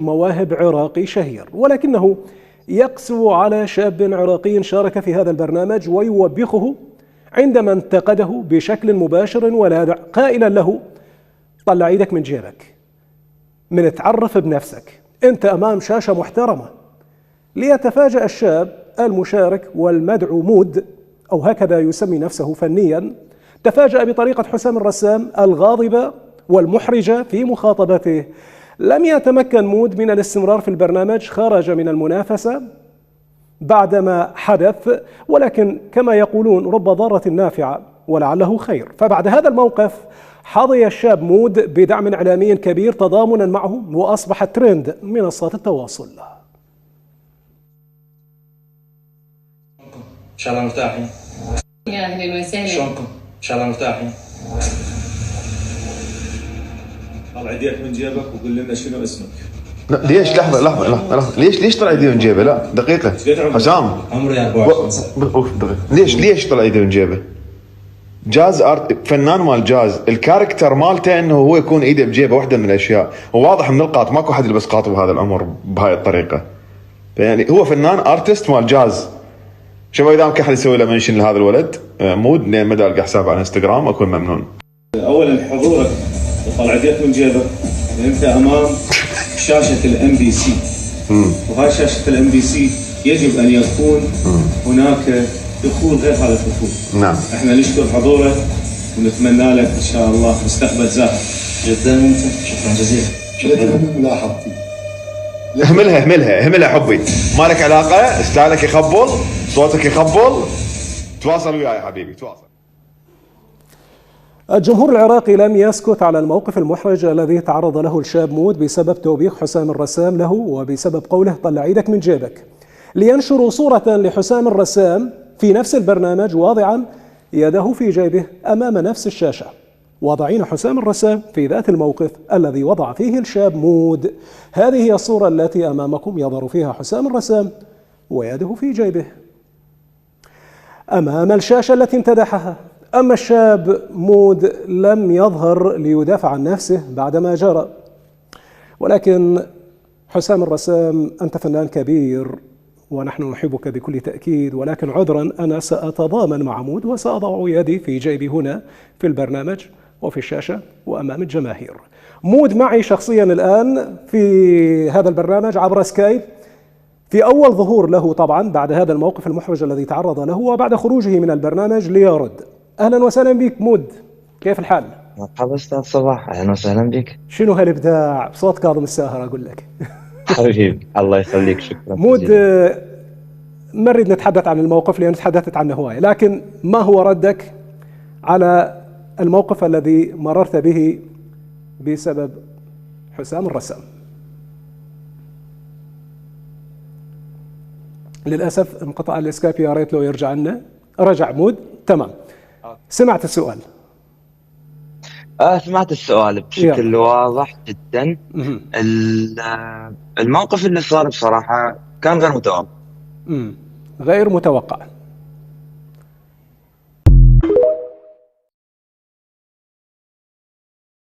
مواهب عراقي شهير، ولكنه يقسو على شاب عراقي شارك في هذا البرنامج ويوبخه عندما انتقده بشكل مباشر ولاذع قائلا له: طلع ايدك من جيبك، من تعرف بنفسك، انت امام شاشة محترمة. ليتفاجأ الشاب المشارك والمدعو مود، أو هكذا يسمي نفسه فنيا، تفاجأ بطريقة حسام الرسام الغاضبة والمحرجة في مخاطبته. لم يتمكن مود من الاستمرار في البرنامج، خرج من المنافسة بعدما حدث، ولكن كما يقولون رب ضارة نافعة ولعله خير. فبعد هذا الموقف حظي الشاب مود بدعم إعلامي كبير تضامنا معه، وأصبح ترند منصات التواصل. ان شاء الله مرتاحين. يا اهلا وسهلا. شلونكم؟ ان شاء الله مرتاحين. طلع يديك من جيبك وقول لنا شنو اسمك. لا ليش؟ لحظة ليش طلع يديه من جيبه؟ لا دقيقة حسام، عمري 24 سنة. ليش طلع يديه من جيبه؟ جاز فنان مال جاز، الكاركتر مالته انه هو يكون ايده بجيبه واحدة من الاشياء، وواضح من القاط ماكو حد يلبس قاط بهذا العمر بهاي الطريقة. يعني هو فنان ارتست مال جاز. شوفوا اذا ممكن حد يسوي له منشن لهذا الولد مود، لين مدى القى حسابه على انستغرام اكون ممنون. اولا حضورك وطلع يديك من جيبك، انت امام شاشه الام بي سي، وهاي شاشه الام بي سي يجب ان يكون هناك دخول غير هذا الدخول. نعم، احنا نشكر حضورك ونتمنى لك ان شاء الله مستقبل زاهر. جدا ممتاز، شكرا جزيلا. شكرا ملاحظتي. اهملها حبي، ما لك علاقه، ستايلك يخبل، صوتك يخبل، تواصل وياي يا حبيبي تواصل. الجمهور العراقي لم يسكت على الموقف المحرج الذي تعرض له الشاب مود بسبب توبيخ حسام الرسام له، وبسبب قوله طلع ايدك من جيبك، لينشروا صورة لحسام الرسام في نفس البرنامج واضعا يده في جيبه أمام نفس الشاشة، واضعين حسام الرسام في ذات الموقف الذي وضع فيه الشاب مود. هذه هي الصورة التي أمامكم، يظهر فيها حسام الرسام ويده في جيبه أمام الشاشة التي امتدحها. أما الشاب مود لم يظهر ليدافع عن نفسه بعدما جرى. ولكن حسام الرسام، أنت فنان كبير ونحن نحبك بكل تأكيد، ولكن عذرا أنا سأتضامن مع مود وسأضع يدي في جيبي هنا في البرنامج وفي الشاشة وأمام الجماهير. مود معي شخصيا الآن في هذا البرنامج عبر سكايب، في أول ظهور له طبعا بعد هذا الموقف المحرج الذي تعرض له، وبعد خروجه من البرنامج ليرد. أهلا وسهلا بك مود، كيف الحال؟ مرحبا أستاذ صباح، أهلا وسهلا بك. شنو هالإبداع بصوت كاظم الساهر أقول لك. حبيبي الله يخليك، شكرا. مود، ما نريد نتحدث عن الموقف لأن تحدثت عنه هواية، لكن ما هو ردك على الموقف الذي مررت به بسبب حسام الرسام؟ للأسف انقطع الإسكايب، يا ريت لو يرجع لنا. رجع مود، تمام. سمعت السؤال؟ سمعت السؤال بشكل واضح جدا. الموقف اللي صار بصراحة كان غير متوقع. غير متوقع.